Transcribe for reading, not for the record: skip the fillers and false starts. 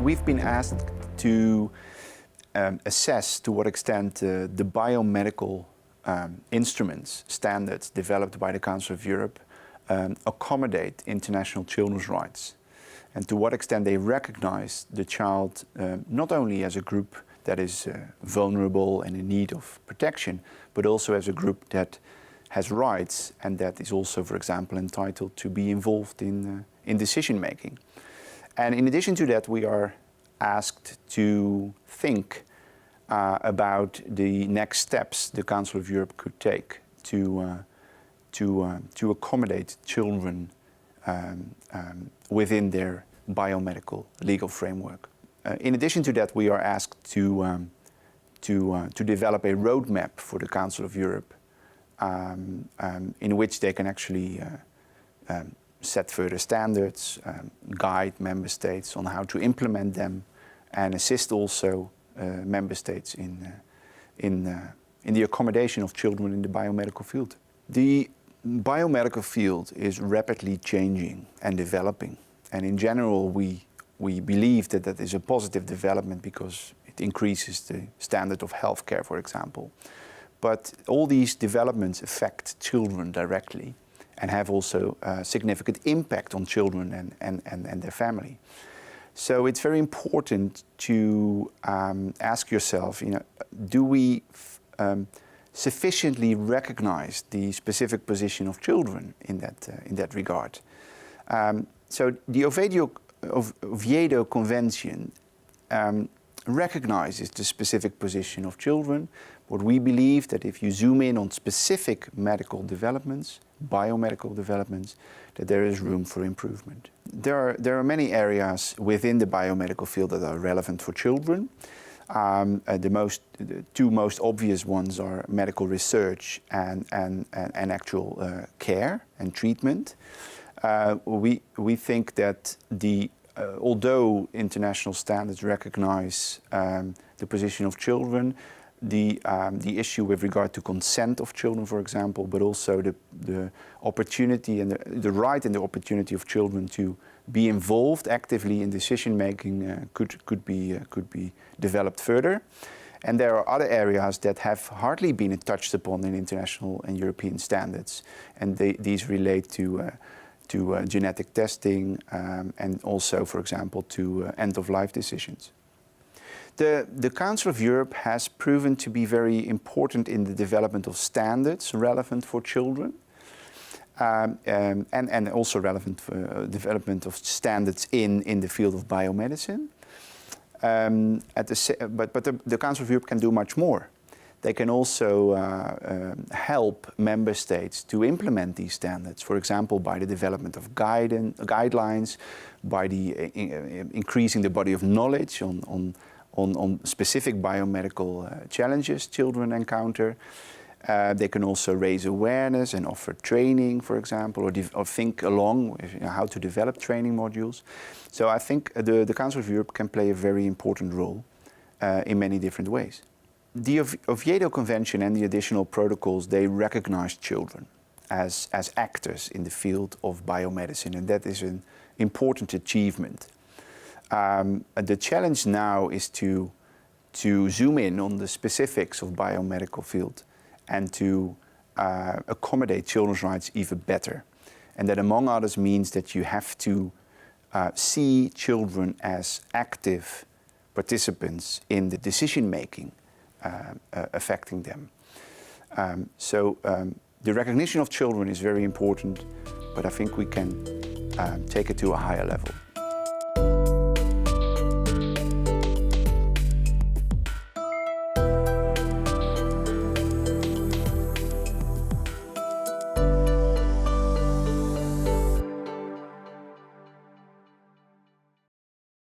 We've been asked to assess to what extent the biomedical instruments, standards developed by the Council of Europe accommodate international children's rights, and to what extent they recognize the child not only as a group that is vulnerable and in need of protection, but also as a group that has rights and that is also, for example, entitled to be involved in decision making. And in addition to that, we are asked to think about the next steps the Council of Europe could take to accommodate children within their biomedical legal framework. In addition to that, we are asked to develop a roadmap for the Council of Europe in which they can actually set further standards, guide member states on how to implement them, and assist also member states in the accommodation of children in the biomedical field. The biomedical field is rapidly changing and developing, and in general we believe that that is a positive development because it increases the standard of healthcare, for example. But all these developments affect children directly and have also a significant impact on children and their family. So it's very important to ask yourself, do we sufficiently recognize the specific position of children in that regard? So the Oviedo Convention recognizes the specific position of children, but we believe that if you zoom in on specific medical developments, biomedical developments, that there is room for improvement. There are many areas within the biomedical field that are relevant for children. The two most obvious ones are medical research and actual care and treatment. We think that although international standards recognize the position of children, the issue with regard to consent of children, for example, but also the opportunity and the right and the opportunity of children to be involved actively in decision making could be developed further. And there are other areas that have hardly been touched upon in international and European standards, and these relate to genetic testing and also, for example, to end-of-life decisions. The Council of Europe has proven to be very important in the development of standards relevant for children and also relevant for development of standards in the field of biomedicine. But the Council of Europe can do much more. They can also help member states to implement these standards, for example, by the development of guidelines, by increasing the body of knowledge on specific biomedical challenges children encounter. They can also raise awareness and offer training, for example, or think along with how to develop training modules. So I think the Council of Europe can play a very important role in many different ways. The Oviedo Convention and the additional protocols, they recognize children as actors in the field of biomedicine, and that is an important achievement. The challenge now is to zoom in on the specifics of biomedical field and to accommodate children's rights even better. And that, among others, means that you have to see children as active participants in the decision making affecting them. So the recognition of children is very important, but I think we can take it to a higher level.